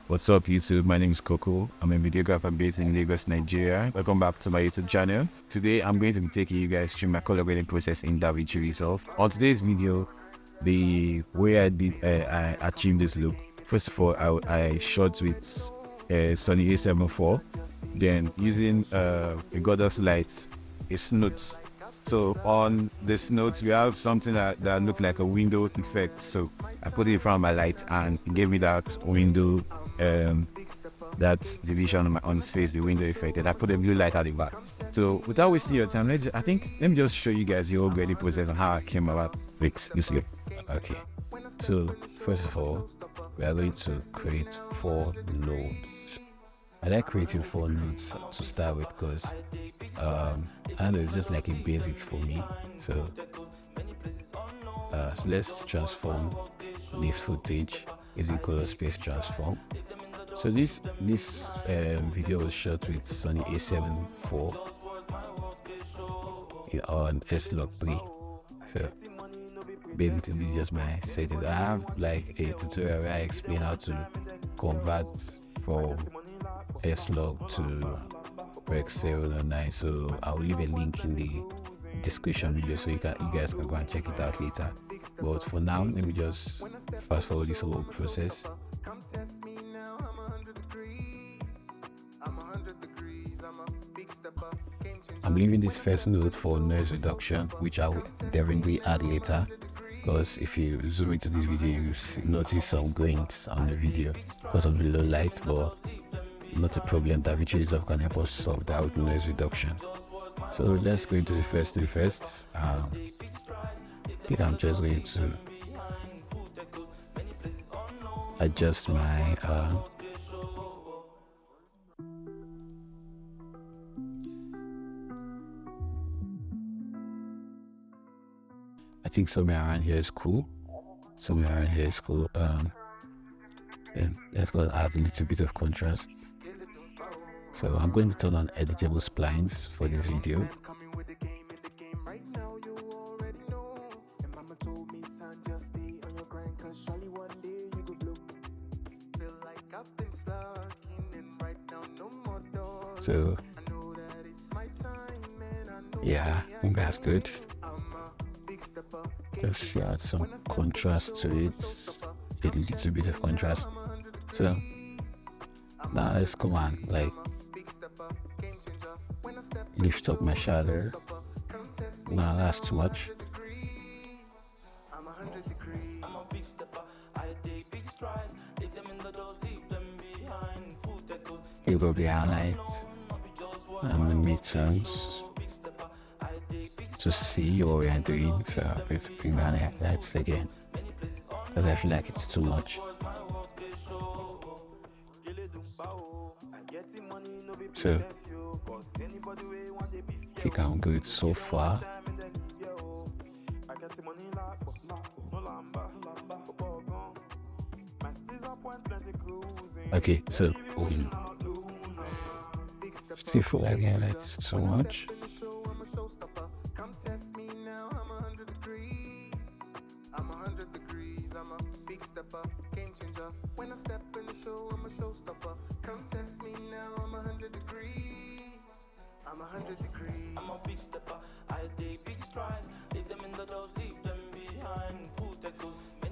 What's up YouTube, my name is Coco. I'm a videographer based in Lagos, Nigeria. Welcome back to my YouTube channel. Today I'm going to be taking you guys through my color grading process in Davinci Resolve. On today's video, the way I achieved this look. First of all, I shot with Sony A7 IV, then using a goddess light, a snot. So on the notes, we have something that looked like a window effect. So I put it in front of my light and it gave me that window, that division on his face, the window effect. And I put a blue light at the back. So without wasting your time, let me just show you guys the whole grading process and how I came about with this look. Okay. So first of all, we are going to create 4 nodes. I like creating 4 nodes to start with because I know it's just like a basic for me. So let's transform this footage using color space transform. So this video was shot with Sony A7 IV on S-Log3. So basically this is just my settings. I have like a tutorial where I explain how to convert from S-Log to Rec 709, so I'll leave a link in the description video so you guys can go and check it out later. But for now, let me just fast forward this whole process. I'm leaving this first node for noise reduction, which I will definitely add later, because if you zoom into this video, you notice some grains on the video because of the low light, but not a problem. Davinci Resolve can help us solve that with noise reduction. So let's go into the first thing first. I think I'm just going to adjust my I think somewhere around here is cool. And let's go add a little bit of contrast. So I'm going to turn on editable splines for this video. So yeah, I think that's good. Just add some contrast to it, a little bit of contrast. So now let's come on, like lift up my shadow. Nah, that's too much. Here go the highlights and the midtones to see what we are doing. So let's bring down the highlights again because I feel like it's too much. So I think I'm good so far. Okay, so still feel like the highlights so much.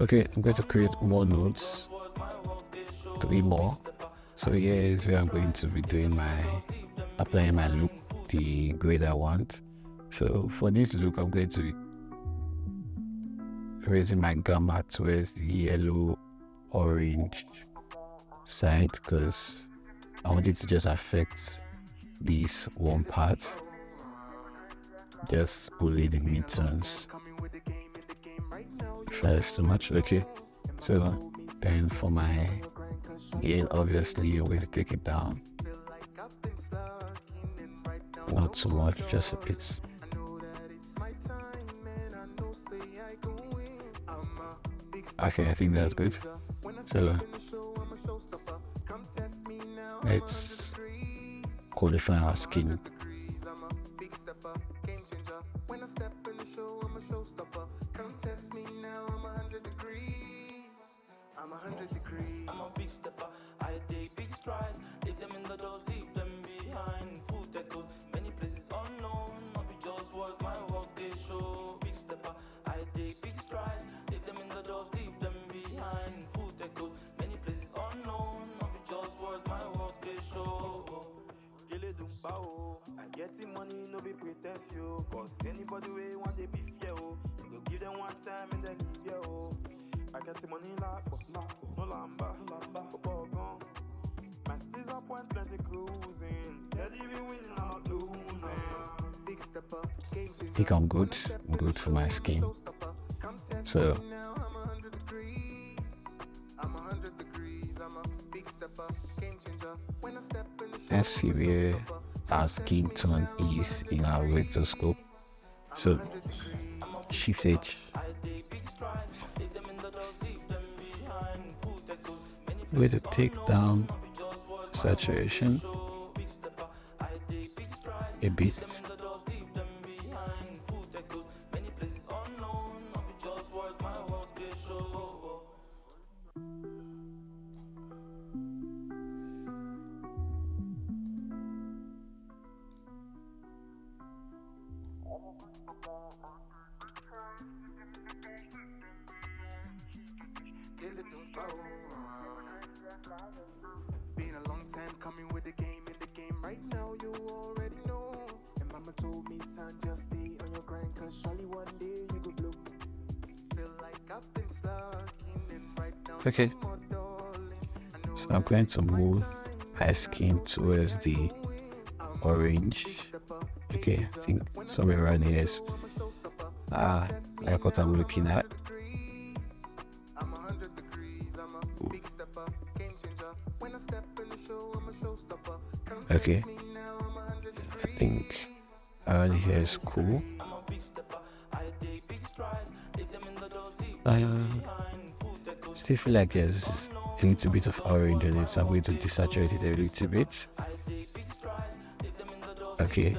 Okay, I'm going to create more nodes, 3 more. So here is where I'm going to be doing applying my look, the grade I want. So for this look, I'm going to be raising my gamma towards the yellow orange side because I want it to just affect this one part, just only the midtones. That's too much. Okay, so then for my gain, obviously you're going to take it down, not too much, just a bit. Okay, I think that's good. So let's qualify our skin. I get the money, no be pretence, yo. Cause anybody way want they be fear, oh. You go give them one time and then leave, yo. I get the money, no lamba, gone. My steez up 120 cruising. Steady we winning, I'm not losing. Big step up, game changer. I think I'm good. I'm good for my skin. So I'm 100 degrees. I'm 100 degrees. I'm a big step up, game changer. When I step in the show, let's see where our skin tone is in our rotoscope. So shift H. Way to take down saturation a bit. Been a long time coming with the game in the game right now, you already know. And mama told me, son, just stay on your grind, cause surely one day you go blow. Feel like I've been stuck in and right now. Okay, so I'm going to move my skin towards the orange. Okay, I think somewhere around here is like what I'm looking at. Okay, I think around here is cool. Still feel like there's a little bit of orange in it, so I'm going to desaturate it a little bit. Okay,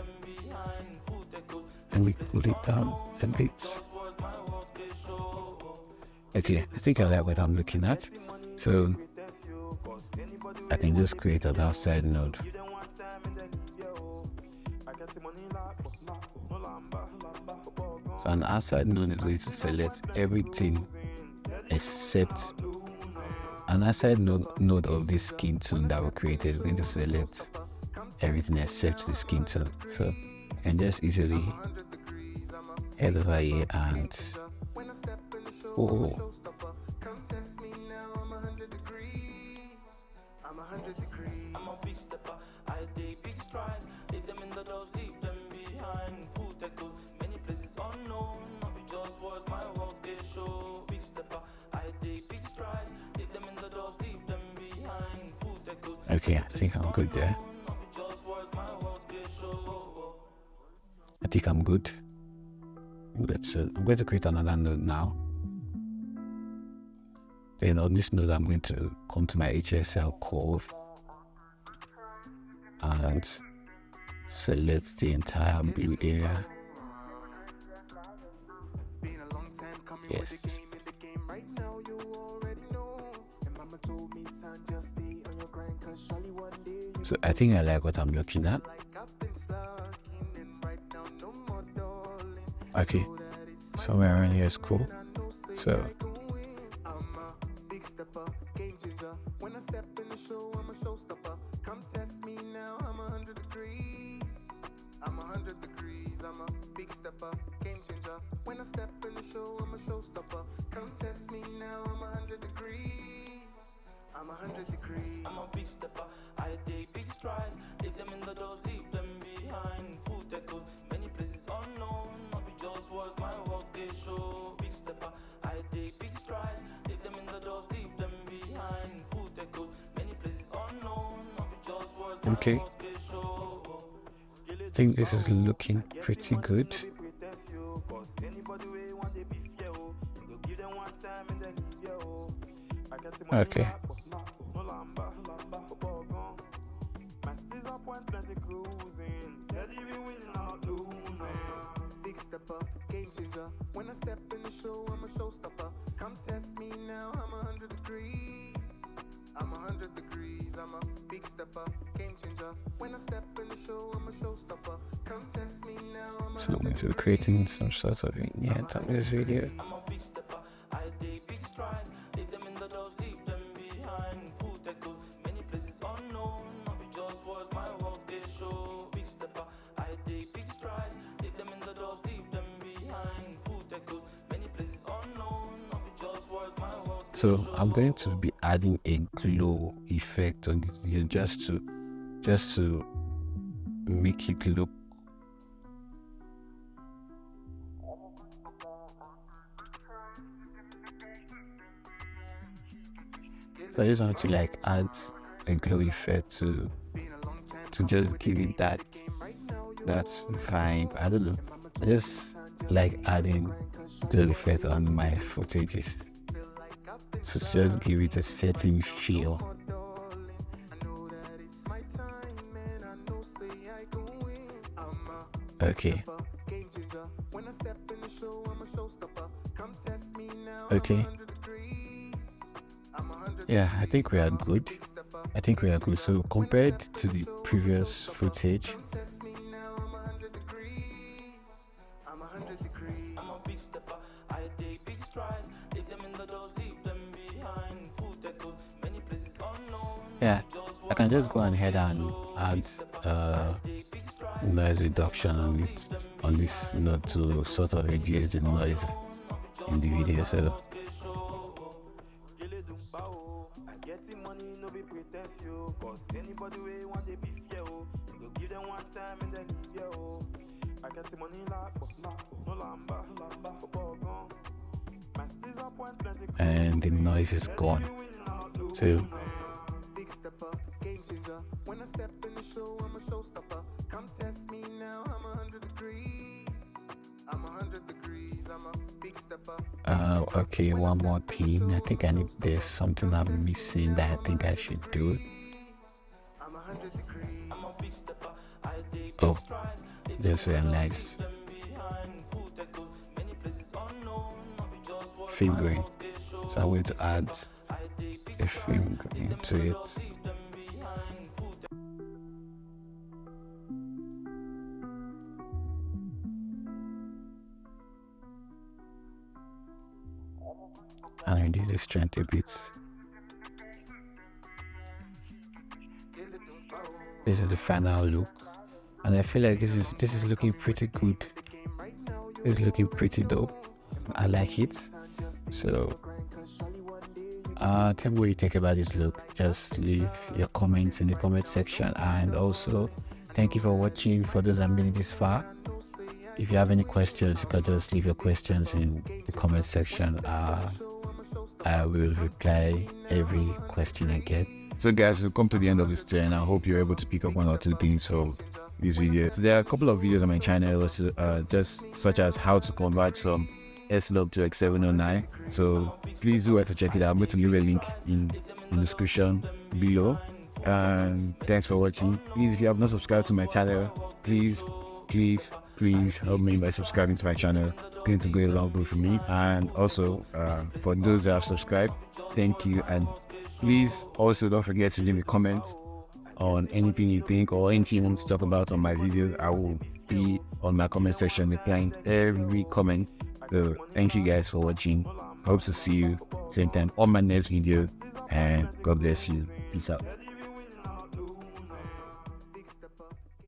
and we cool it down a bit. Okay, I think I like what I'm looking at, so I can just create an outside node. So an outside node is going to select everything except an outside node of this skin tone that we created. We're going to select everything except the skin tone. So I can just easily head over here and okay, I think I'm good there. I think I'm good. So I'm going to create another node now. Then on this node, I'm going to come to my HSL curve and select the entire blue area. Yes. So I think I like what I'm looking at. Okay, somewhere around here is cool. So when I step in the show, I'm a showstopper. Come test me now, I'm 100 degrees. I'm 100 degrees, I'm a big stepper, game changer. When I step in the show, I'm a showstopper. Come test me now, I'm 100 degrees. I'm 100 degrees. I'm a big stepper, I take big strides. Leave them in the doors, leave them behind. Food that goes many places unknown. Not be just words, my work they show. Big stepper, I take big strides. Leave them in the doors, leave them behind. Food that goes many places unknown. Not be just words, my okay, work they show. I think this is looking pretty good. Okay. Big stepper, game changer. When I step in the show, I'm a showstopper. Come test me now, I'm 100 degrees. I'm 100 degrees, I'm a big stepper, game changer. When I step in the show, I'm a showstopper. Come test me now, I'm So I'm going to be creating some sort of vignette on this video. I'm a big stepper, I take big strides. Leave them in the doors, leave them behind. Food that goes many places on So I'm going to be adding a glow effect on the video just to make it look. So I just want to like add a glow effect to just give it that vibe. I don't know. I just like adding glow effect on my footages. So just give it a certain feel. Okay. Okay. Yeah, I think we are good. So compared to the previous footage, yeah, I can just go ahead and add noise reduction on this note to sort of reduce the noise in the video. So and the noise is gone. So okay, one more thing. I think there's something I'm missing that I think I should do. Oh, that's very nice. Film grain. So I'm going to add a film grain to it. And reduce the strength a bit. This is the final look, and I feel like this is looking pretty good. It's looking pretty dope. I like it. So tell me what you think about this look. Just leave your comments in the comment section, and also thank you for watching. For those that made it this far, if you have any questions, you can just leave your questions in the comment section. I will reply every question I get. So guys, we've come to the end of this day, and I hope you're able to pick up one or two things from this video. So there are a couple of videos on my channel, also, just such as how to convert from S-Log to X709. So please do have to check it out. I'm going to leave a link in the description below. And thanks for watching. Please, if you have not subscribed to my channel, please help me by subscribing to my channel. It's going to go a long way for me. And also for those that have subscribed, thank you. And please also don't forget to leave a comment on anything you think or anything you want to talk about on my videos. I will be on my comment section replying every comment. So thank you guys for watching. Hope to see you same time on my next video, and God bless you. Peace out.